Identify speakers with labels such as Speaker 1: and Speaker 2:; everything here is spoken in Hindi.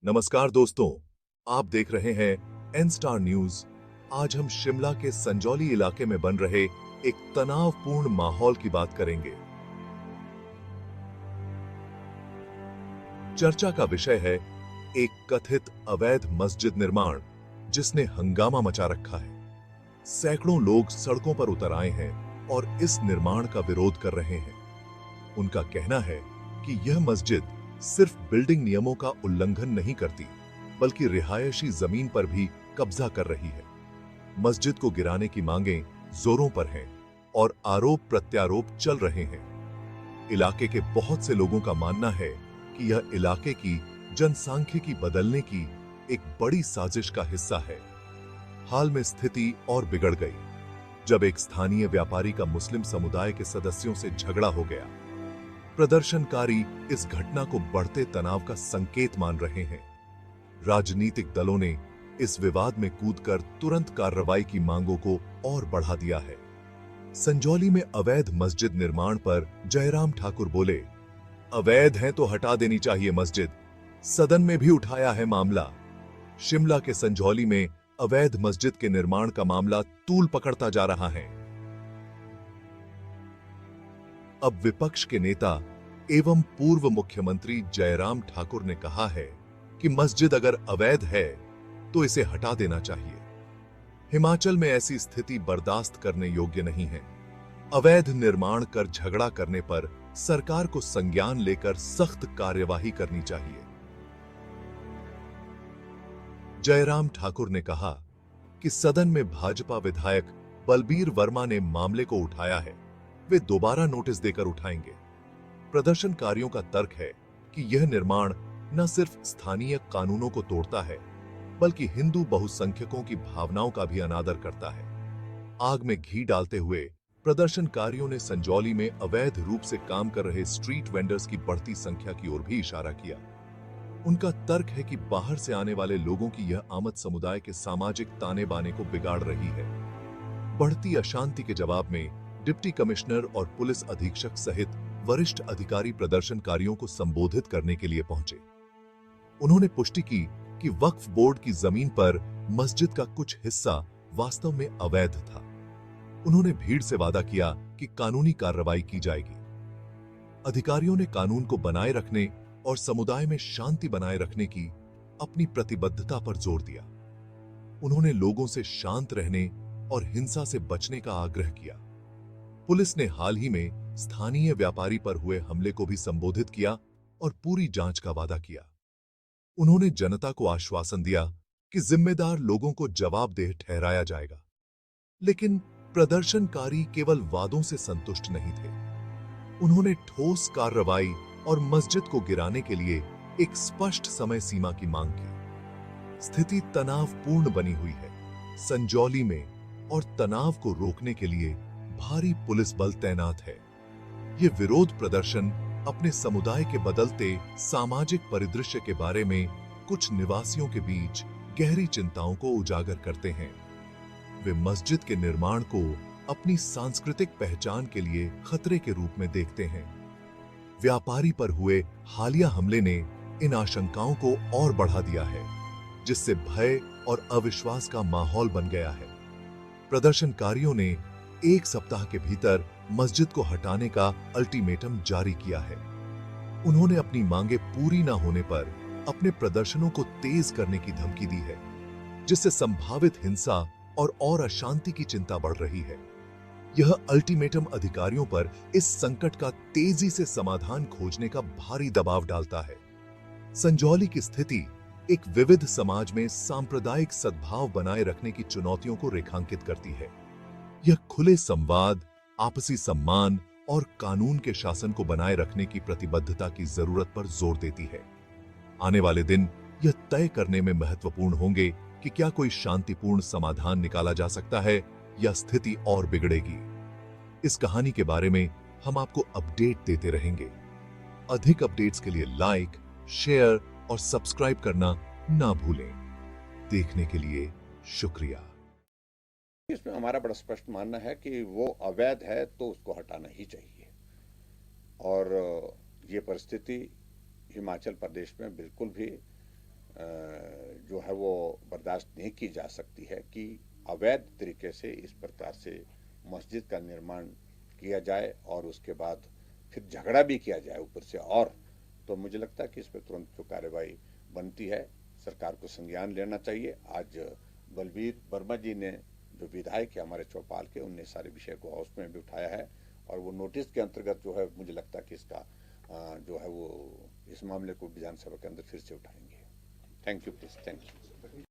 Speaker 1: नमस्कार दोस्तों, आप देख रहे हैं एन स्टार न्यूज। आज हम शिमला के संजौली इलाके में बन रहे एक तनावपूर्ण माहौल की बात करेंगे। चर्चा का विषय है एक कथित अवैध मस्जिद निर्माण जिसने हंगामा मचा रखा है। सैकड़ों लोग सड़कों पर उतर आए हैं और इस निर्माण का विरोध कर रहे हैं। उनका कहना है कि यह मस्जिद सिर्फ बिल्डिंग नियमों का उल्लंघन नहीं करती, बल्कि रिहायशी जमीन पर भी कब्जा कर रही है। मस्जिद को गिराने की मांगें जोरों पर हैं और आरोप प्रत्यारोप चल रहे हैं। इलाके के बहुत से लोगों का मानना है कि यह इलाके की जनसांख्यिकी बदलने की एक बड़ी साजिश का हिस्सा है। हाल में स्थिति और बिगड़ गई जब एक स्थानीय व्यापारी का मुस्लिम समुदाय के सदस्यों से झगड़ा हो गया। प्रदर्शनकारी इस घटना को बढ़ते तनाव का संकेत मान रहे हैं। राजनीतिक दलों ने इस विवाद में कूदकर तुरंत कार्रवाई की मांगों को और बढ़ा दिया है। संजौली में अवैध मस्जिद निर्माण पर जयराम ठाकुर बोले, अवैध है तो हटा देनी चाहिए मस्जिद। सदन में भी उठाया है मामला। शिमला के संजौली में अवैध मस्जिद के निर्माण का मामला तूल पकड़ता जा रहा है। अब विपक्ष के नेता एवं पूर्व मुख्यमंत्री जयराम ठाकुर ने कहा है कि मस्जिद अगर अवैध है तो इसे हटा देना चाहिए। हिमाचल में ऐसी स्थिति बर्दाश्त करने योग्य नहीं है। अवैध निर्माण कर झगड़ा करने पर सरकार को संज्ञान लेकर सख्त कार्यवाही करनी चाहिए। जयराम ठाकुर ने कहा कि सदन में भाजपा विधायक बलबीर वर्मा ने मामले को उठाया है, वे दोबारा नोटिस देकर उठाएंगे। प्रदर्शनकारियों का तर्क है कि यह निर्माण न सिर्फ स्थानीय कानूनों को तोड़ता है, बल्कि हिंदू बहुसंख्यकों की भावनाओं का भी अनादर करता है। आग में घी डालते हुए प्रदर्शनकारियों ने संजौली में अवैध रूप से काम कर रहे स्ट्रीट वेंडर्स की बढ़ती संख्या की ओर भी इशारा किया। उनका तर्क है कि बाहर से आने वाले लोगों की यह आमद समुदाय के सामाजिक ताने बाने को बिगाड़ रही है। बढ़ती अशांति के जवाब में डिप्टी कमिश्नर और पुलिस अधीक्षक सहित वरिष्ठ अधिकारी प्रदर्शनकारियों को संबोधित करने के लिए पहुंचे। उन्होंने पुष्टि की कि वक्फ बोर्ड की जमीन पर मस्जिद का कुछ हिस्सा वास्तव में अवैध था। उन्होंने भीड़ से वादा किया कि कानूनी कार्रवाई की जाएगी। अधिकारियों ने कानून को बनाए रखने और समुदाय में शांति बनाए रखने की अपनी प्रतिबद्धता पर जोर दिया। उन्होंने लोगों से शांत रहने और हिंसा से बचने का आग्रह किया। पुलिस ने हाल ही में स्थानीय व्यापारी पर हुए हमले को भी संबोधित किया और पूरी जांच का वादा किया। उन्होंने जनता को आश्वासन दिया कि जिम्मेदार लोगों को जवाबदेह ठहराया जाएगा। लेकिन प्रदर्शनकारी केवल वादों से संतुष्ट नहीं थे। उन्होंने ठोस कार्रवाई और मस्जिद को गिराने के लिए एक स्पष्ट समय सीमा की मांग की। स्थिति तनावपूर्ण बनी हुई है संजौली में, और तनाव को रोकने के लिए भारी पुलिस बल तैनात है। ये विरोध प्रदर्शन अपने समुदाय के बदलते सामाजिक परिदृश्य के बारे में कुछ निवासियों के बीच गहरी चिंताओं को उजागर करते हैं। वे मस्जिद के निर्माण को अपनी सांस्कृतिक पहचान के लिए खतरे के रूप में देखते हैं। व्यापारी पर हुए हालिया हमले ने इन आशंकाओं को और बढ़ा दिया है, जिससे भय और अविश्वास का माहौल बन गया है। प्रदर्शनकारियों ने 1 सप्ताह के भीतर मस्जिद को हटाने का अल्टीमेटम जारी किया है। उन्होंने अपनी मांगे पूरी न होने पर अपने प्रदर्शनों को तेज करने की धमकी दी है, जिससे संभावित हिंसा और अशांति की चिंता बढ़ रही है। यह अल्टीमेटम अधिकारियों पर इस संकट का तेजी से समाधान खोजने का भारी दबाव डालता है। संजौली की स्थिति एक विविध समाज में सांप्रदायिक सद्भाव बनाए रखने की चुनौतियों को रेखांकित करती है। यह खुले संवाद, आपसी सम्मान और कानून के शासन को बनाए रखने की प्रतिबद्धता की जरूरत पर जोर देती है। आने वाले दिन यह तय करने में महत्वपूर्ण होंगे कि क्या कोई शांतिपूर्ण समाधान निकाला जा सकता है या स्थिति और बिगड़ेगी। इस कहानी के बारे में हम आपको अपडेट देते रहेंगे। अधिक अपडेट्स के लिए लाइक, शेयर और सब्सक्राइब करना ना भूलें। देखने के लिए शुक्रिया।
Speaker 2: इसमें हमारा बड़ा स्पष्ट मानना है कि वो अवैध है तो उसको हटाना ही चाहिए। और ये परिस्थिति हिमाचल प्रदेश में बिल्कुल भी जो है वो बर्दाश्त नहीं की जा सकती है कि अवैध तरीके से इस प्रकार से मस्जिद का निर्माण किया जाए और उसके बाद फिर झगड़ा भी किया जाए ऊपर से। और तो मुझे लगता है कि इस पर तुरंत जो कार्रवाई बनती है सरकार को संज्ञान लेना चाहिए। आज बलबीर वर्मा जी ने जो विधायक है हमारे चौपाल के, उनने सारे विषय को हाउस में भी उठाया है और वो नोटिस के अंतर्गत जो है मुझे लगता है कि इसका जो है वो इस मामले को विधानसभा के अंदर फिर से उठाएंगे। Thank you please, thank you.